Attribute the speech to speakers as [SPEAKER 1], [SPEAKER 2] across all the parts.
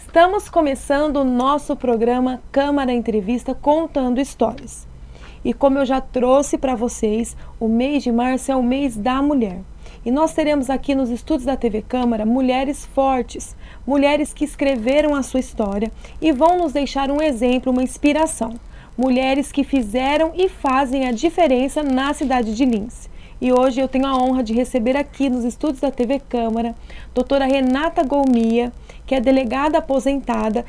[SPEAKER 1] Estamos começando o nosso programa Câmara Entrevista Contando Histórias. E como eu já trouxe para vocês, o mês de março é o mês da mulher. E nós teremos aqui nos estúdios da TV Câmara mulheres fortes, mulheres que escreveram a sua história e vão nos deixar um exemplo, uma inspiração. Mulheres que fizeram e fazem a diferença na cidade de Lince. E hoje eu tenho a honra de receber aqui nos estúdios da TV Câmara, doutora Renata Goumia, que é delegada aposentada.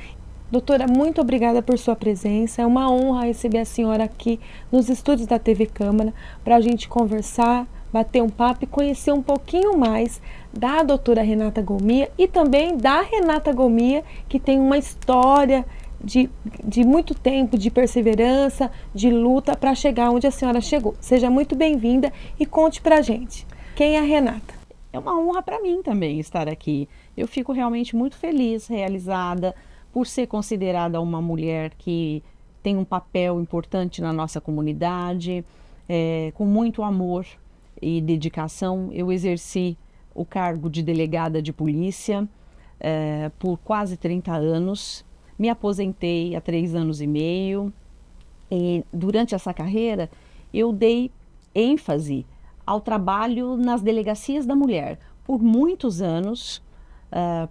[SPEAKER 1] Doutora, muito obrigada por sua presença. É uma honra receber a senhora aqui nos estúdios da TV Câmara para a gente conversar, bater um papo e conhecer um pouquinho mais da doutora Renata Goumia e também da Renata Goumia, que tem uma história de muito tempo, de perseverança, de luta para chegar onde a senhora chegou. Seja muito bem-vinda e conte para a gente. Quem é a Renata?
[SPEAKER 2] É uma honra para mim também estar aqui. Eu fico realmente muito feliz, realizada, por ser considerada uma mulher que tem um papel importante na nossa comunidade, com muito amor e dedicação. Eu exerci o cargo de delegada de polícia por quase 30 anos. Me aposentei há 3 anos e meio. E durante essa carreira, eu dei ênfase ao trabalho nas delegacias da mulher. Por muitos anos,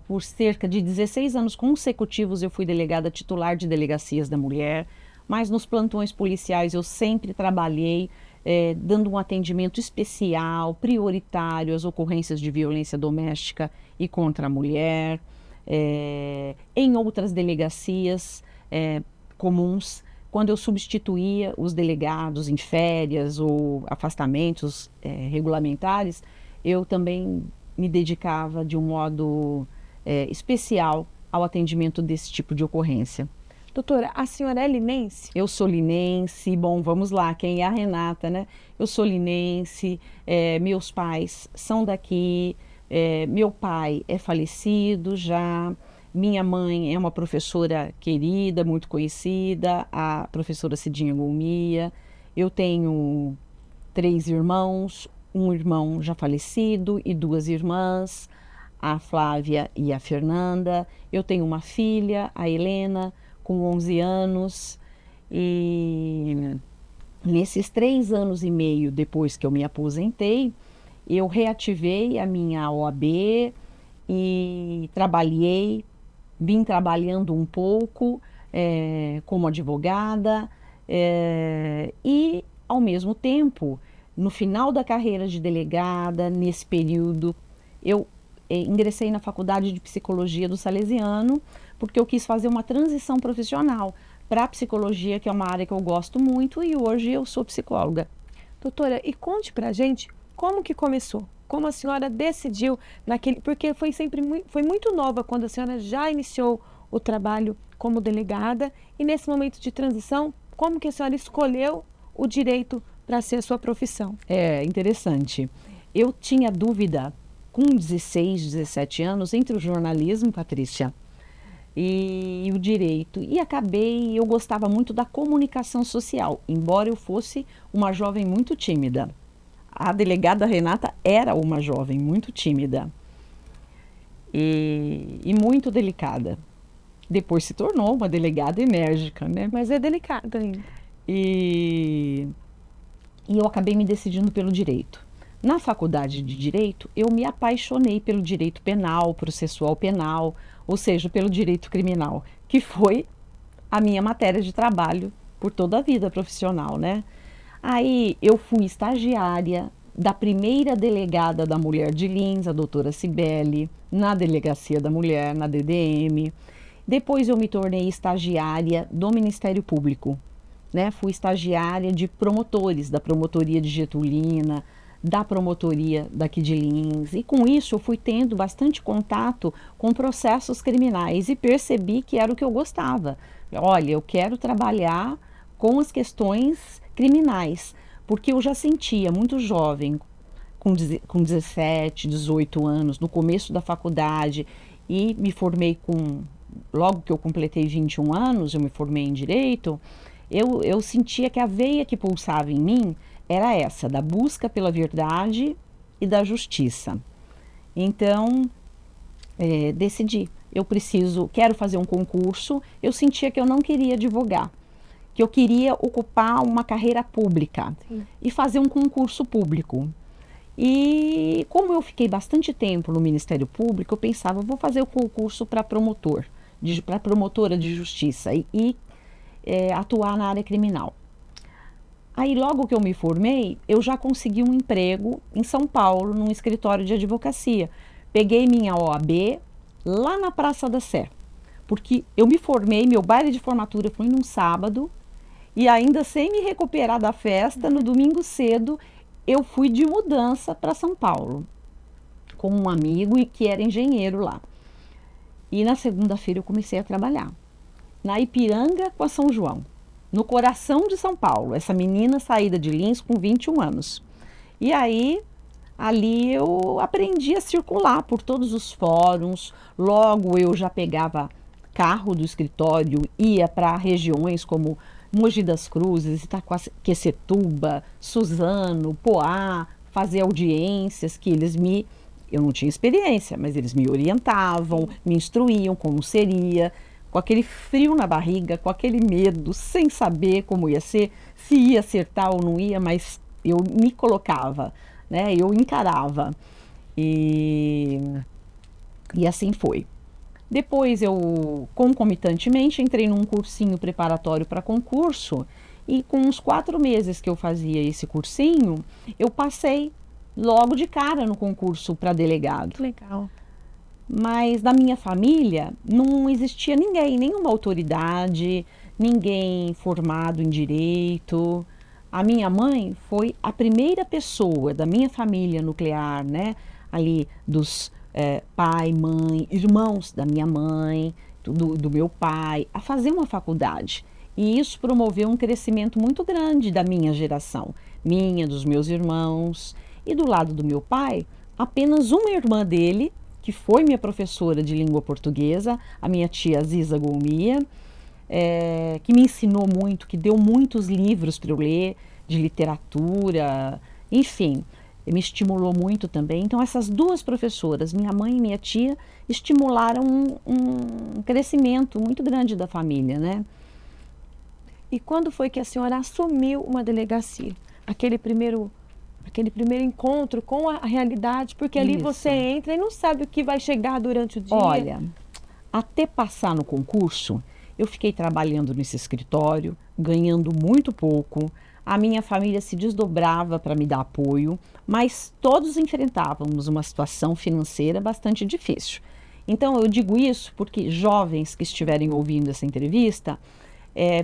[SPEAKER 2] por cerca de 16 anos consecutivos, eu fui delegada titular de delegacias da mulher, mas nos plantões policiais eu sempre trabalhei dando um atendimento especial, prioritário às ocorrências de violência doméstica e contra a mulher. Em outras delegacias comuns, quando eu substituía os delegados em férias ou afastamentos regulamentares, eu também me dedicava de um modo especial ao atendimento desse tipo de ocorrência.
[SPEAKER 1] Doutora, a senhora é linense?
[SPEAKER 2] Eu sou linense. Bom, vamos lá, quem é a Renata, né? Eu sou linense, meus pais são daqui, meu pai é falecido já, minha mãe é uma professora querida, muito conhecida, a professora Cidinha Goumia. Eu tenho 3 irmãos, um irmão já falecido e 2 irmãs, a Flávia e a Fernanda. Eu tenho uma filha, a Helena, com 11 anos. E nesses 3 anos e meio depois que eu me aposentei, eu reativei a minha OAB e vim trabalhando um pouco como advogada e, ao mesmo tempo, no final da carreira de delegada, nesse período, eu ingressei na Faculdade de Psicologia do Salesiano, porque eu quis fazer uma transição profissional para a psicologia, que é uma área que eu gosto muito, e hoje eu sou psicóloga.
[SPEAKER 1] Doutora, e conte pra gente como que começou? Como a senhora decidiu porque foi muito nova quando a senhora já iniciou o trabalho como delegada, e nesse momento de transição, como que a senhora escolheu o direito para ser a sua profissão?
[SPEAKER 2] É interessante. Eu tinha dúvida com 16, 17 anos entre o jornalismo, Patrícia, e o direito. E eu gostava muito da comunicação social, embora eu fosse uma jovem muito tímida. A delegada Renata era uma jovem muito tímida e muito delicada. Depois se tornou uma delegada enérgica, né?
[SPEAKER 1] Mas é delicada ainda.
[SPEAKER 2] E eu acabei me decidindo pelo direito. Na faculdade de direito, eu me apaixonei pelo direito penal, processual penal, ou seja, pelo direito criminal, que foi a minha matéria de trabalho por toda a vida profissional, né? Aí eu fui estagiária da primeira delegada da mulher de Linz, a doutora Cibele, na Delegacia da Mulher, na DDM. Depois eu me tornei estagiária do Ministério Público, né? Fui estagiária de promotores, da promotoria de Getulina, da promotoria daqui de Linz. E com isso eu fui tendo bastante contato com processos criminais e percebi que era o que eu gostava. Olha, eu quero trabalhar com as questões criminais, porque eu já sentia muito jovem, com 17, 18 anos, no começo da faculdade, e me formei logo que eu completei 21 anos, eu me formei em Direito, eu sentia que a veia que pulsava em mim era essa, da busca pela verdade e da justiça. Então, decidi quero fazer um concurso, eu sentia que eu não queria advogar, que eu queria ocupar uma carreira pública. Sim. E fazer um concurso público. E como eu fiquei bastante tempo no Ministério Público, eu pensava, vou fazer o concurso para promotora de justiça e atuar na área criminal. Aí logo que eu me formei, eu já consegui um emprego em São Paulo, num escritório de advocacia. Peguei minha OAB lá na Praça da Sé, porque eu me formei, meu baile de formatura foi num sábado, e ainda sem me recuperar da festa, no domingo cedo, eu fui de mudança para São Paulo, com um amigo que era engenheiro lá. E na segunda-feira eu comecei a trabalhar, na Ipiranga com a São João, no coração de São Paulo, essa menina saída de Lins com 21 anos. E aí, ali eu aprendi a circular por todos os fóruns, logo eu já pegava carro do escritório, ia para regiões como Mogi das Cruzes, Itaquaquecetuba, Suzano, Poá, fazer audiências que eu não tinha experiência, mas eles me orientavam, me instruíam como seria, com aquele frio na barriga, com aquele medo, sem saber como ia ser, se ia acertar ou não ia, mas eu me colocava, né? Eu encarava. E assim foi. Depois eu, concomitantemente, entrei num cursinho preparatório para concurso e com uns 4 meses que eu fazia esse cursinho, eu passei logo de cara no concurso para delegado.
[SPEAKER 1] Legal.
[SPEAKER 2] Mas na minha família não existia ninguém, nenhuma autoridade, ninguém formado em direito. A minha mãe foi a primeira pessoa da minha família nuclear, né? Ali dos pai, mãe, irmãos da minha mãe, do meu pai, a fazer uma faculdade. E isso promoveu um crescimento muito grande da minha geração, dos meus irmãos. E do lado do meu pai, apenas uma irmã dele, que foi minha professora de língua portuguesa, a minha tia Ziza Golmia, que me ensinou muito, que deu muitos livros para eu ler, de literatura, enfim, me estimulou muito também. Então essas 2 professoras, minha mãe e minha tia, estimularam um crescimento muito grande da família, né?
[SPEAKER 1] E quando foi que a senhora assumiu uma delegacia? Aquele primeiro encontro com a realidade, porque ali você entra e não sabe o que vai chegar durante o dia.
[SPEAKER 2] Olha, até passar no concurso, eu fiquei trabalhando nesse escritório, ganhando muito pouco. A minha família se desdobrava para me dar apoio, mas todos enfrentávamos uma situação financeira bastante difícil. Então eu digo isso porque jovens que estiverem ouvindo essa entrevista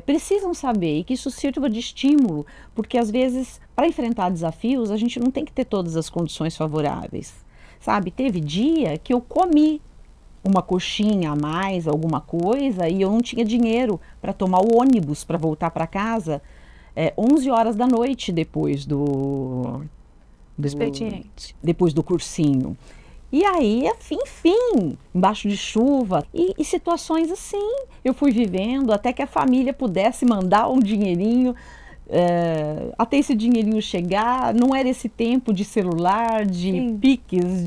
[SPEAKER 2] precisam saber e que isso sirva de estímulo, porque às vezes, para enfrentar desafios, a gente não tem que ter todas as condições favoráveis, sabe? Teve dia que eu comi uma coxinha a mais, alguma coisa, e eu não tinha dinheiro para tomar o ônibus para voltar para casa 11 horas da noite depois do
[SPEAKER 1] expediente.
[SPEAKER 2] Depois do cursinho. E aí, enfim, embaixo de chuva e situações assim, eu fui vivendo até que a família pudesse mandar um dinheirinho, até esse dinheirinho chegar. Não era esse tempo de celular, de
[SPEAKER 1] Sim.
[SPEAKER 2] piques,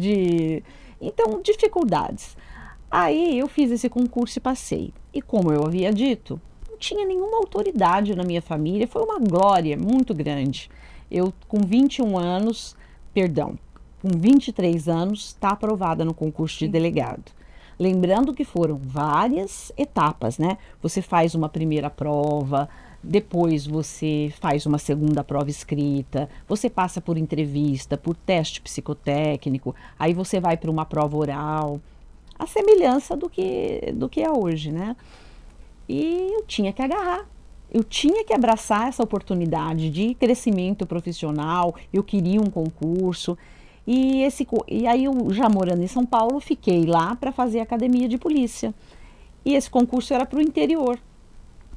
[SPEAKER 2] então, dificuldades. Aí eu fiz esse concurso e passei. E como eu havia dito, não tinha nenhuma autoridade na minha família, foi uma glória muito grande. Eu, com 23 anos, está aprovada no concurso de delegado. Lembrando que foram várias etapas, né? Você faz uma primeira prova, depois você faz uma segunda prova escrita, você passa por entrevista, por teste psicotécnico, aí você vai para uma prova oral, a semelhança do que é hoje, né? E eu tinha que agarrar. Eu tinha que abraçar essa oportunidade de crescimento profissional, eu queria um concurso. E aí eu, já morando em São Paulo, fiquei lá para fazer academia de polícia. E esse concurso era para o interior.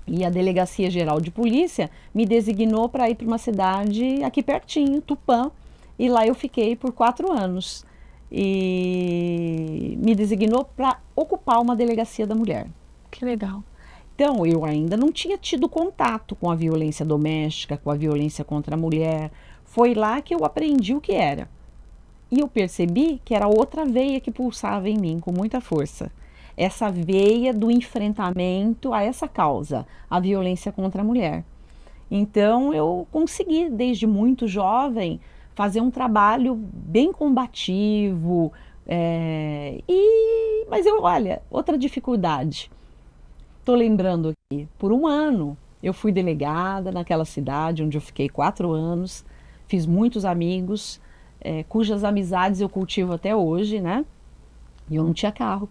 [SPEAKER 2] E a Delegacia Geral de Polícia me designou para ir para uma cidade aqui pertinho, Tupã. E lá eu fiquei por 4 anos. E me designou para ocupar uma delegacia da mulher.
[SPEAKER 1] Que legal.
[SPEAKER 2] Então, eu ainda não tinha tido contato com a violência doméstica, com a violência contra a mulher. Foi lá que eu aprendi o que era. E eu percebi que era outra veia que pulsava em mim com muita força. essa veia do enfrentamento a essa causa, a violência contra a mulher. Então, eu consegui, desde muito jovem, fazer um trabalho bem combativo. Mas olha, outra dificuldade. Estou lembrando aqui, por um ano eu fui delegada naquela cidade onde eu fiquei 4 anos, fiz muitos amigos, cujas amizades eu cultivo até hoje, né? E eu não tinha carro.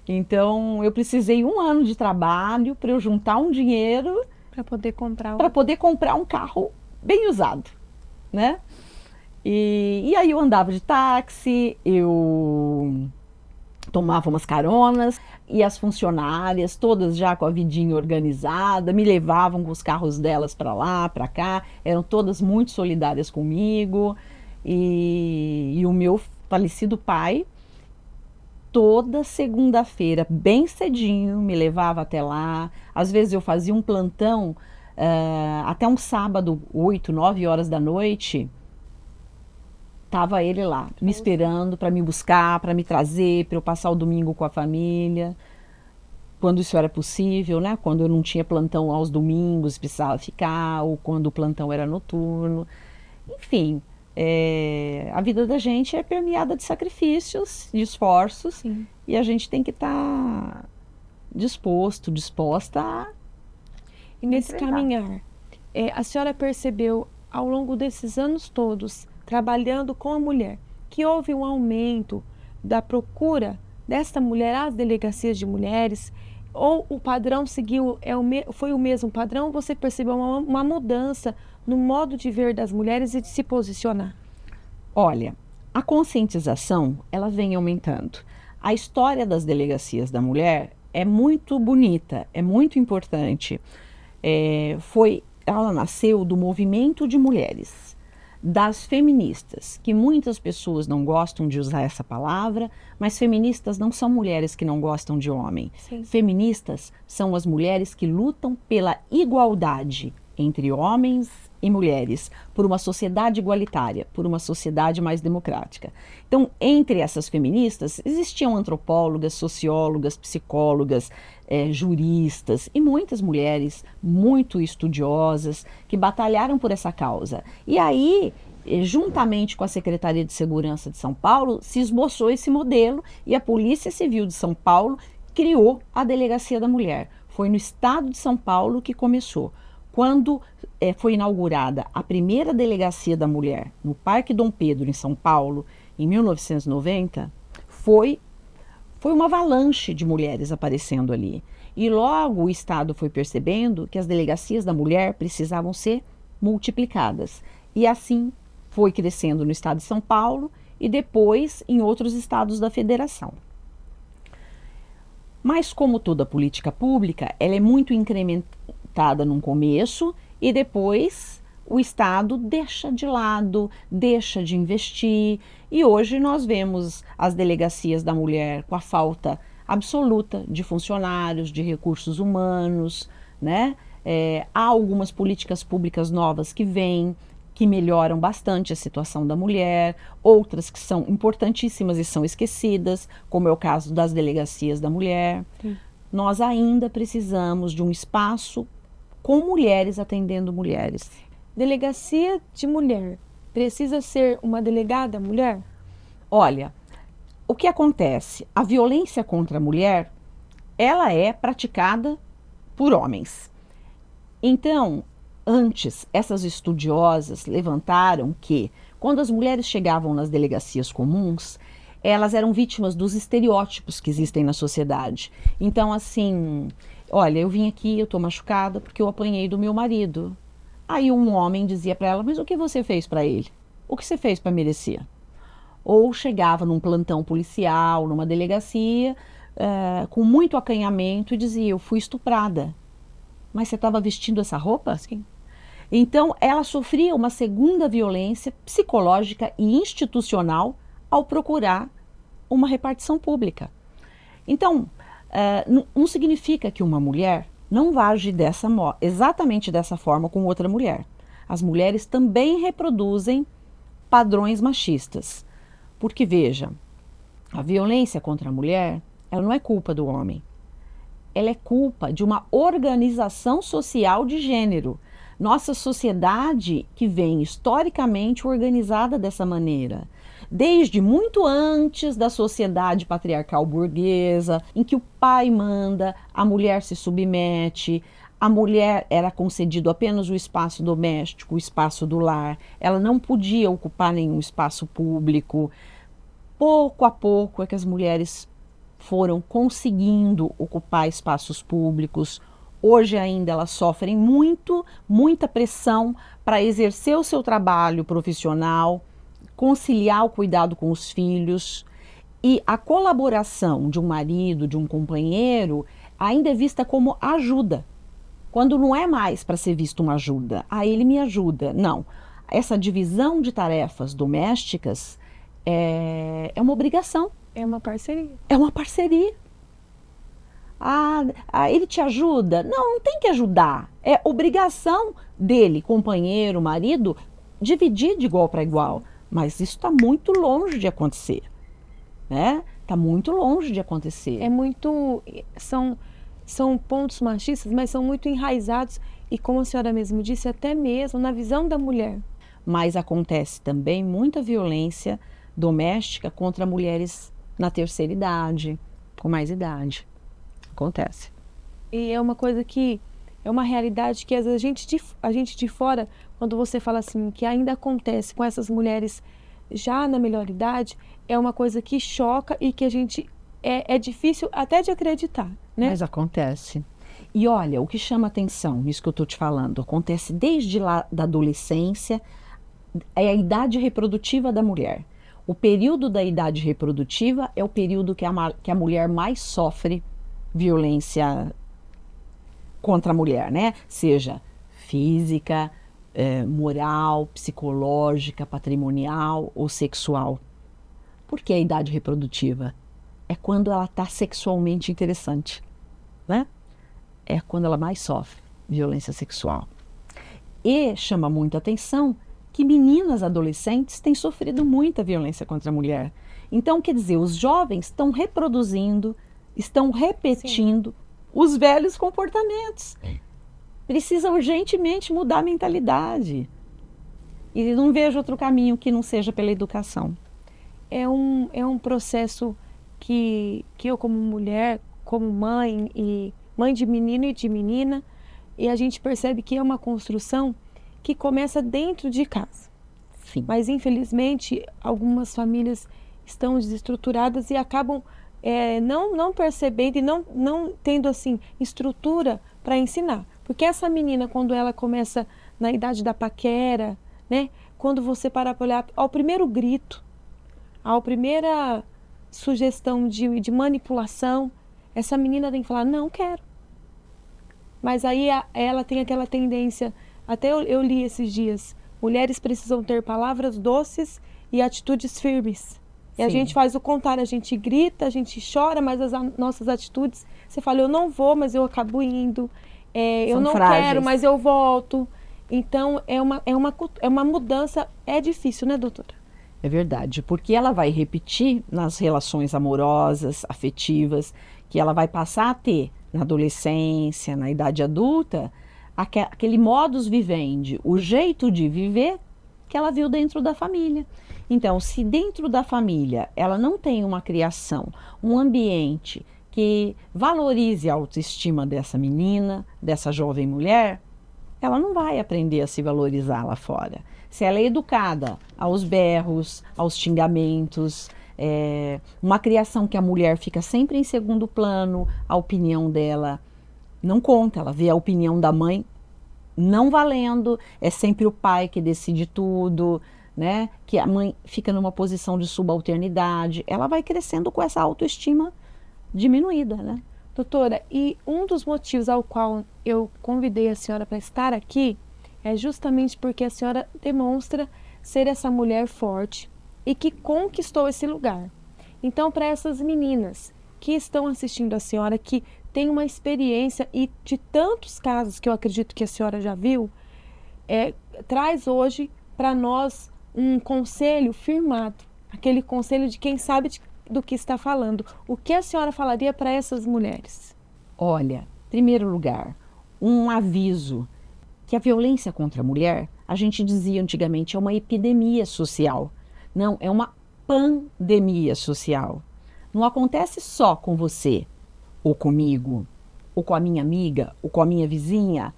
[SPEAKER 2] Então, eu precisei 1 ano de trabalho para eu juntar um dinheiro para poder comprar um carro bem usado, né? E aí eu andava de táxi, eu tomava umas caronas e as funcionárias, todas já com a vidinha organizada, me levavam com os carros delas para lá, para cá, eram todas muito solidárias comigo. E o meu falecido pai, toda segunda-feira, bem cedinho, me levava até lá. Às vezes eu fazia um plantão até um sábado, 8, 9 horas da noite. Estava ele lá, me esperando para me buscar, para me trazer, para eu passar o domingo com a família. Quando isso era possível, né? Quando eu não tinha plantão aos domingos, precisava ficar, ou quando o plantão era noturno. Enfim, a vida da gente é permeada de sacrifícios, de esforços.
[SPEAKER 1] Sim.
[SPEAKER 2] E a gente tem que estar disposta a...
[SPEAKER 1] E nesse
[SPEAKER 2] entregar.
[SPEAKER 1] caminhar, a senhora percebeu ao longo desses anos todos, trabalhando com a mulher, que houve um aumento da procura desta mulher às delegacias de mulheres? Ou o padrão seguiu, foi o mesmo padrão? Você percebeu uma mudança no modo de ver das mulheres e de se posicionar?
[SPEAKER 2] Olha, a conscientização, ela vem aumentando. A história das delegacias da mulher é muito bonita, é muito importante. Ela nasceu do movimento de mulheres, das feministas, que muitas pessoas não gostam de usar essa palavra, mas feministas não são mulheres que não gostam de homem.
[SPEAKER 1] Sim.
[SPEAKER 2] Feministas são as mulheres que lutam pela igualdade entre homens e mulheres, por uma sociedade igualitária, por uma sociedade mais democrática. Então, entre essas feministas, existiam antropólogas, sociólogas, psicólogas, juristas e muitas mulheres muito estudiosas que batalharam por essa causa. E aí, juntamente com a Secretaria de Segurança de São Paulo, se esboçou esse modelo e a Polícia Civil de São Paulo criou a Delegacia da Mulher. Foi no estado de São Paulo que começou. Quando foi inaugurada a primeira Delegacia da Mulher no Parque Dom Pedro, em São Paulo, em 1990, foi uma avalanche de mulheres aparecendo ali. E logo o Estado foi percebendo que as delegacias da mulher precisavam ser multiplicadas. E assim foi crescendo no estado de São Paulo e depois em outros estados da federação. Mas como toda política pública, ela é muito incrementada no começo e depois o Estado deixa de lado, deixa de investir. E hoje nós vemos as delegacias da mulher com a falta absoluta de funcionários, de recursos humanos, né? Há algumas políticas públicas novas que vêm, que melhoram bastante a situação da mulher, outras que são importantíssimas e são esquecidas, como é o caso das delegacias da mulher.
[SPEAKER 1] Sim.
[SPEAKER 2] Nós ainda precisamos de um espaço com mulheres atendendo mulheres.
[SPEAKER 1] Delegacia de mulher precisa ser uma delegada mulher?
[SPEAKER 2] Olha, o que acontece? A violência contra a mulher, ela é praticada por homens. Então, antes, essas estudiosas levantaram que, quando as mulheres chegavam nas delegacias comuns, elas eram vítimas dos estereótipos que existem na sociedade. Então, assim, olha, eu vim aqui, eu estou machucada porque eu apanhei do meu marido. Aí um homem dizia para ela, mas o que você fez para ele? O que você fez para merecer? Ou chegava num plantão policial, numa delegacia, com muito acanhamento e dizia, eu fui estuprada. Mas você estava vestindo essa roupa?
[SPEAKER 1] Sim.
[SPEAKER 2] Então, ela sofria uma segunda violência psicológica e institucional ao procurar uma repartição pública. Então, não significa que uma mulher não vá agir exatamente dessa forma com outra mulher. As mulheres também reproduzem padrões machistas. Porque, veja, a violência contra a mulher, ela não é culpa do homem. Ela é culpa de uma organização social de gênero. Nossa sociedade que vem historicamente organizada dessa maneira. Desde muito antes da sociedade patriarcal burguesa, em que o pai manda, a mulher se submete, a mulher era concedido apenas o espaço doméstico, o espaço do lar, ela não podia ocupar nenhum espaço público. Pouco a pouco é que as mulheres foram conseguindo ocupar espaços públicos. Hoje ainda elas sofrem muita pressão para exercer o seu trabalho profissional, conciliar o cuidado com os filhos, e a colaboração de um marido, de um companheiro, ainda é vista como ajuda, quando não é mais para ser visto uma ajuda. Ah, ele me ajuda. Não. Essa divisão de tarefas domésticas é uma obrigação.
[SPEAKER 1] É uma parceria.
[SPEAKER 2] É uma parceria. Ele te ajuda? Não, não tem que ajudar. É obrigação dele, companheiro, marido, dividir de igual para igual. Mas isso está muito longe de acontecer, né? Está muito longe de acontecer.
[SPEAKER 1] São pontos machistas, mas são muito enraizados e, como a senhora mesmo disse, até mesmo na visão da mulher.
[SPEAKER 2] Mas acontece também muita violência doméstica contra mulheres na terceira idade, com mais idade. Acontece.
[SPEAKER 1] E é uma coisa que é uma realidade que às vezes a gente de fora, quando você fala assim, que ainda acontece com essas mulheres já na melhor idade, é uma coisa que choca e que a gente é difícil até de acreditar, né?
[SPEAKER 2] Mas acontece. E olha, o que chama atenção nisso que eu estou te falando, acontece desde lá da adolescência, é a idade reprodutiva da mulher. O período da idade reprodutiva é o período que a mulher mais sofre violência contra a mulher, né? Seja física, moral, psicológica, patrimonial ou sexual. Por que a idade reprodutiva? É quando ela está sexualmente interessante, né? É quando ela mais sofre violência sexual. E chama muita atenção que meninas adolescentes têm sofrido muita violência contra a mulher. Então, quer dizer, os jovens estão reproduzindo, estão repetindo Sim. os velhos comportamentos. Precisa urgentemente mudar a mentalidade. E não vejo outro caminho que não seja pela educação.
[SPEAKER 1] É um processo que eu, como mulher, como mãe, e mãe de menino e de menina, e a gente percebe que é uma construção que começa dentro de casa.
[SPEAKER 2] Sim.
[SPEAKER 1] Mas, infelizmente, algumas famílias estão desestruturadas e acabam não percebendo e não tendo, assim, estrutura para ensinar. Porque essa menina, quando ela começa na idade da paquera, né? Quando você para para olhar ao primeiro grito, à primeira sugestão de manipulação, essa menina tem que falar, não quero. Mas aí ela tem aquela tendência, até eu li esses dias, mulheres precisam ter palavras doces e atitudes firmes. E a gente faz o contrário, a gente grita, a gente chora, mas as nossas atitudes, você fala, eu não vou, mas eu acabo indo, eu não quero, mas eu volto. Então, é uma mudança, é difícil, né, doutora?
[SPEAKER 2] É verdade, porque ela vai repetir nas relações amorosas, afetivas, que ela vai passar a ter na adolescência, na idade adulta, aquele modus vivendi, o jeito de viver que ela viu dentro da família. Então, se dentro da família ela não tem uma criação, um ambiente que valorize a autoestima dessa menina, dessa jovem mulher, ela não vai aprender a se valorizar lá fora. Se ela é educada aos berros, aos xingamentos, uma criação que a mulher fica sempre em segundo plano, a opinião dela não conta, ela vê a opinião da mãe não valendo, é sempre o pai que decide tudo, né? Que a mãe fica numa posição de subalternidade, ela vai crescendo com essa autoestima diminuída, né?
[SPEAKER 1] Doutora, e um dos motivos ao qual eu convidei a senhora para estar aqui é justamente porque a senhora demonstra ser essa mulher forte e que conquistou esse lugar. Então, para essas meninas que estão assistindo a senhora, que tem uma experiência e de tantos casos que eu acredito que a senhora já viu, traz hoje para nós um conselho firmado, aquele conselho de quem sabe do que está falando. O que a senhora falaria para essas mulheres?
[SPEAKER 2] Olha, em primeiro lugar, um aviso que a violência contra a mulher, a gente dizia antigamente, é uma epidemia social. Não, é uma pandemia social. Não acontece só com você, ou comigo, ou com a minha amiga, ou com a minha vizinha.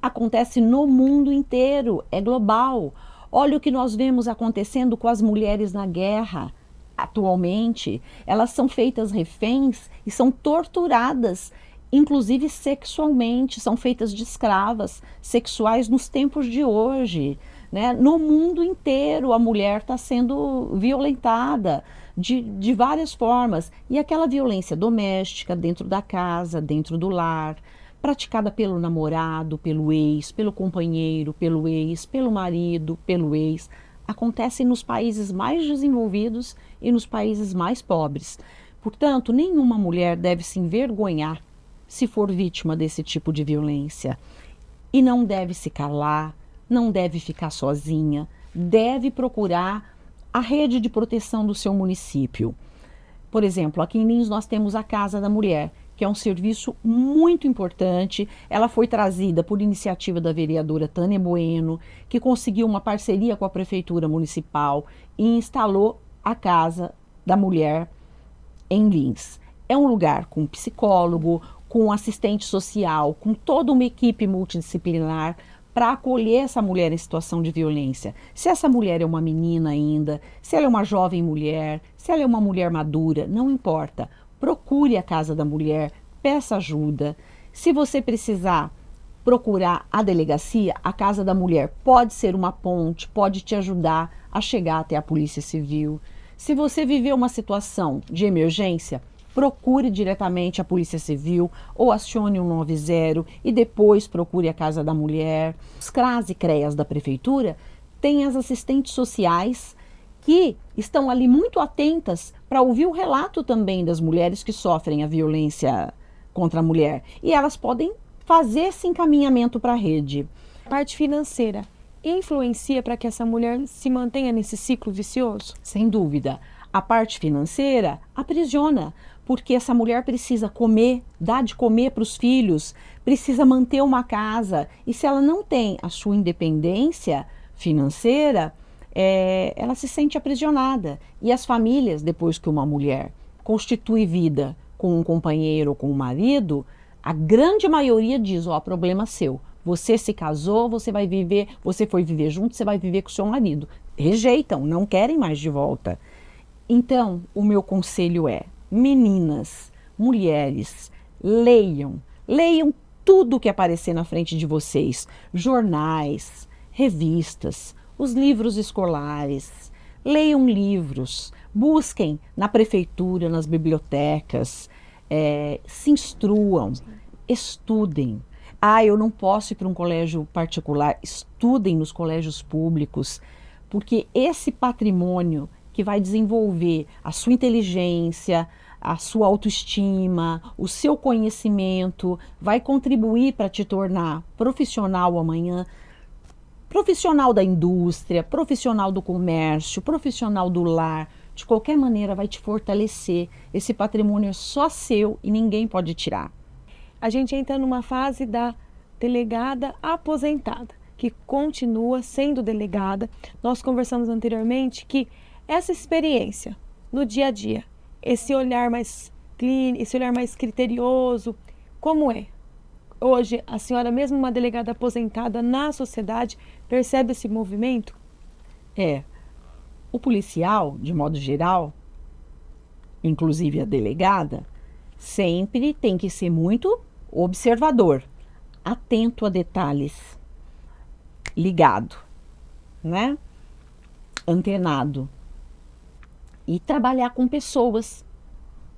[SPEAKER 2] Acontece no mundo inteiro, é global. Olha o que nós vemos acontecendo com as mulheres na guerra. Atualmente, elas são feitas reféns e são torturadas, inclusive sexualmente, são feitas de escravas sexuais nos tempos de hoje, né? No mundo inteiro a mulher está sendo violentada de várias formas. E aquela violência doméstica dentro da casa, dentro do lar, praticada pelo namorado, pelo ex, pelo companheiro, pelo ex, pelo marido, pelo ex, acontece nos países mais desenvolvidos e nos países mais pobres. Portanto, nenhuma mulher deve se envergonhar se for vítima desse tipo de violência. E não deve se calar, não deve ficar sozinha, deve procurar a rede de proteção do seu município. Por exemplo, aqui em Lins nós temos a Casa da Mulher, que é um serviço muito importante. Ela foi trazida por iniciativa da vereadora Tânia Bueno, que conseguiu uma parceria com a Prefeitura Municipal e instalou a Casa da Mulher em Lins. É um lugar com psicólogo, com assistente social, com toda uma equipe multidisciplinar para acolher essa mulher em situação de violência. Se essa mulher é uma menina ainda, se ela é uma jovem mulher, se ela é uma mulher madura, não importa. Procure a Casa da Mulher, peça ajuda. Se você precisar procurar a delegacia, a Casa da Mulher pode ser uma ponte, pode te ajudar a chegar até a Polícia Civil. Se você viveu uma situação de emergência, procure diretamente a Polícia Civil ou acione o 190 e depois procure a Casa da Mulher. Os CRAS e CREAS da Prefeitura têm as assistentes sociais que estão ali muito atentas para ouvir o relato também das mulheres que sofrem a violência contra a mulher. E elas podem fazer esse encaminhamento para a rede.
[SPEAKER 1] A parte financeira influencia para que essa mulher se mantenha nesse ciclo vicioso?
[SPEAKER 2] Sem dúvida. A parte financeira aprisiona, porque essa mulher precisa comer, dar de comer para os filhos, precisa manter uma casa. E se ela não tem a sua independência financeira, ela se sente aprisionada. E as famílias, depois que uma mulher constitui vida com um companheiro ou com um marido, a grande maioria diz, problema seu. Você se casou, você foi viver junto, você vai viver com o seu marido. Rejeitam, não querem mais de volta. Então, o meu conselho é, meninas, mulheres, leiam tudo que aparecer na frente de vocês, jornais, revistas, os livros escolares, leiam livros, busquem na prefeitura, nas bibliotecas, se instruam, estudem. Eu não posso ir para um colégio particular, estudem nos colégios públicos, porque esse patrimônio que vai desenvolver a sua inteligência, a sua autoestima, o seu conhecimento, vai contribuir para te tornar profissional amanhã, profissional da indústria, profissional do comércio, profissional do lar. De qualquer maneira vai te fortalecer. Esse patrimônio é só seu e ninguém pode tirar.
[SPEAKER 1] A gente entra numa fase da delegada aposentada, que continua sendo delegada. Nós conversamos anteriormente que essa experiência no dia a dia, esse olhar mais clínico, esse olhar mais criterioso, como é? Hoje, a senhora, mesmo uma delegada aposentada na sociedade, percebe esse movimento?
[SPEAKER 2] O policial, de modo geral, inclusive a delegada, sempre tem que ser muito observador, atento a detalhes, ligado, né? Antenado. E trabalhar com pessoas.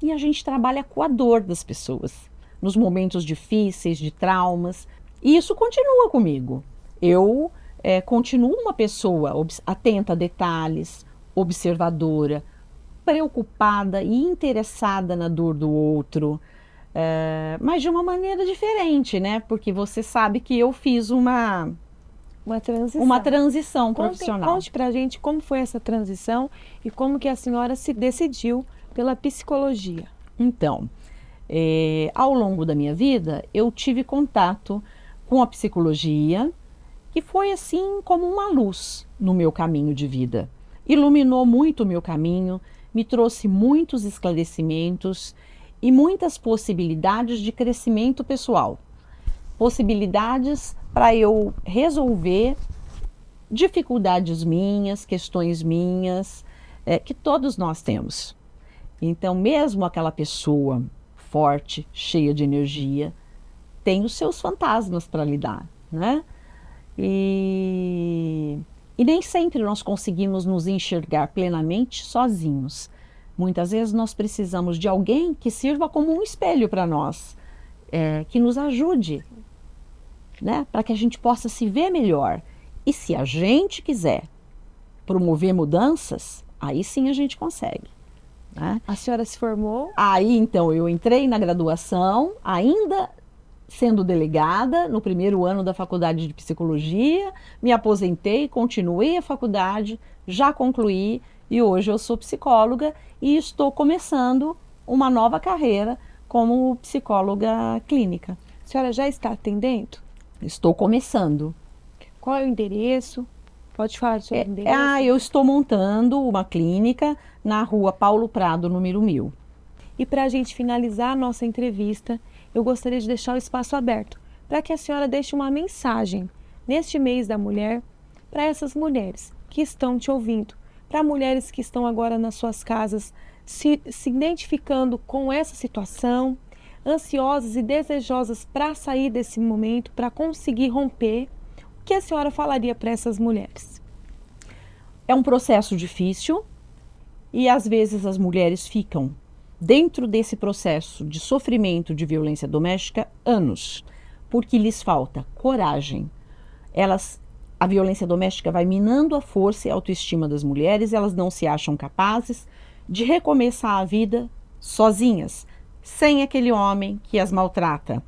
[SPEAKER 2] E a gente trabalha com a dor das pessoas, nos momentos difíceis, de traumas. E isso continua comigo. Eu continuo uma pessoa atenta a detalhes, observadora, preocupada e interessada na dor do outro, mas de uma maneira diferente, né? Porque você sabe que eu fiz uma transição profissional.
[SPEAKER 1] Conte pra gente como foi essa transição e como que a senhora se decidiu pela psicologia?
[SPEAKER 2] Então, ao longo da minha vida, eu tive contato com a psicologia, que foi assim como uma luz no meu caminho de vida. Iluminou muito o meu caminho, me trouxe muitos esclarecimentos e muitas possibilidades de crescimento pessoal. Possibilidades para eu resolver dificuldades minhas, questões minhas, que todos nós temos. Então, mesmo aquela pessoa forte, cheia de energia, tem os seus fantasmas para lidar, né? E nem sempre nós conseguimos nos enxergar plenamente sozinhos. Muitas vezes nós precisamos de alguém que sirva como um espelho para nós, que nos ajude, né? Para que a gente possa se ver melhor. E se a gente quiser promover mudanças, aí sim a gente consegue, né?
[SPEAKER 1] A senhora se formou?
[SPEAKER 2] Aí, então, eu entrei na graduação, ainda sendo delegada, no primeiro ano da faculdade de psicologia, me aposentei, continuei a faculdade, já concluí e hoje eu sou psicóloga e estou começando uma nova carreira como psicóloga clínica.
[SPEAKER 1] A senhora já está atendendo?
[SPEAKER 2] Estou começando.
[SPEAKER 1] Qual é o endereço? Pode falar do seu endereço?
[SPEAKER 2] Eu estou montando uma clínica na rua Paulo Prado, número 1000.
[SPEAKER 1] E para a gente finalizar a nossa entrevista, eu gostaria de deixar o espaço aberto para que a senhora deixe uma mensagem neste mês da mulher para essas mulheres que estão te ouvindo, para mulheres que estão agora nas suas casas se identificando com essa situação, ansiosas e desejosas para sair desse momento, para conseguir romper. O que a senhora falaria para essas mulheres?
[SPEAKER 2] É um processo difícil e às vezes as mulheres ficam dentro desse processo de sofrimento de violência doméstica anos, porque lhes falta coragem. A violência doméstica vai minando a força e a autoestima das mulheres, elas não se acham capazes de recomeçar a vida sozinhas, sem aquele homem que as maltrata,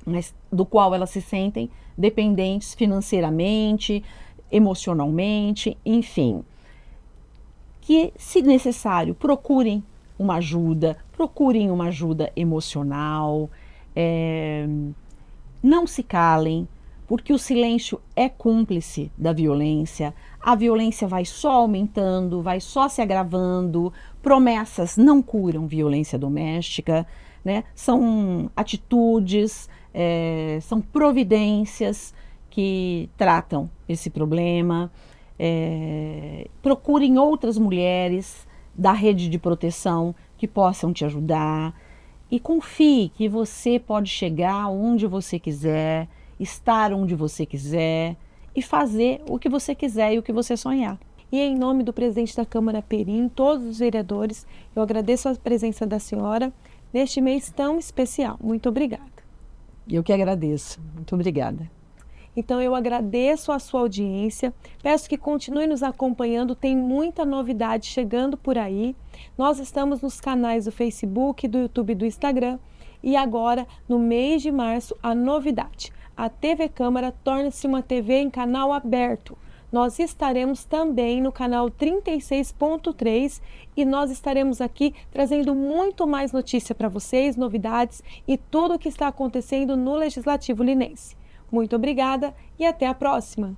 [SPEAKER 2] mas do qual elas se sentem dependentes financeiramente, emocionalmente, enfim. Que, se necessário, procurem uma ajuda emocional, não se calem, porque o silêncio é cúmplice da violência, a violência vai só aumentando, vai só se agravando, promessas não curam violência doméstica, né? São atitudes, são providências que tratam esse problema. Procurem outras mulheres da rede de proteção que possam te ajudar e confie que você pode chegar onde você quiser, estar onde você quiser e fazer o que você quiser e o que você sonhar.
[SPEAKER 1] E em nome do presidente da Câmara Perim, todos os vereadores, eu agradeço a presença da senhora neste mês tão especial. Muito obrigada.
[SPEAKER 2] Eu que agradeço. Muito obrigada.
[SPEAKER 1] Então eu agradeço a sua audiência, peço que continue nos acompanhando, tem muita novidade chegando por aí. Nós estamos nos canais do Facebook, do YouTube e do Instagram. E agora, no mês de março, a novidade. A TV Câmara torna-se uma TV em canal aberto. Nós estaremos também no canal 36.3 e nós estaremos aqui trazendo muito mais notícia para vocês, novidades e tudo o que está acontecendo no Legislativo Linense. Muito obrigada e até a próxima!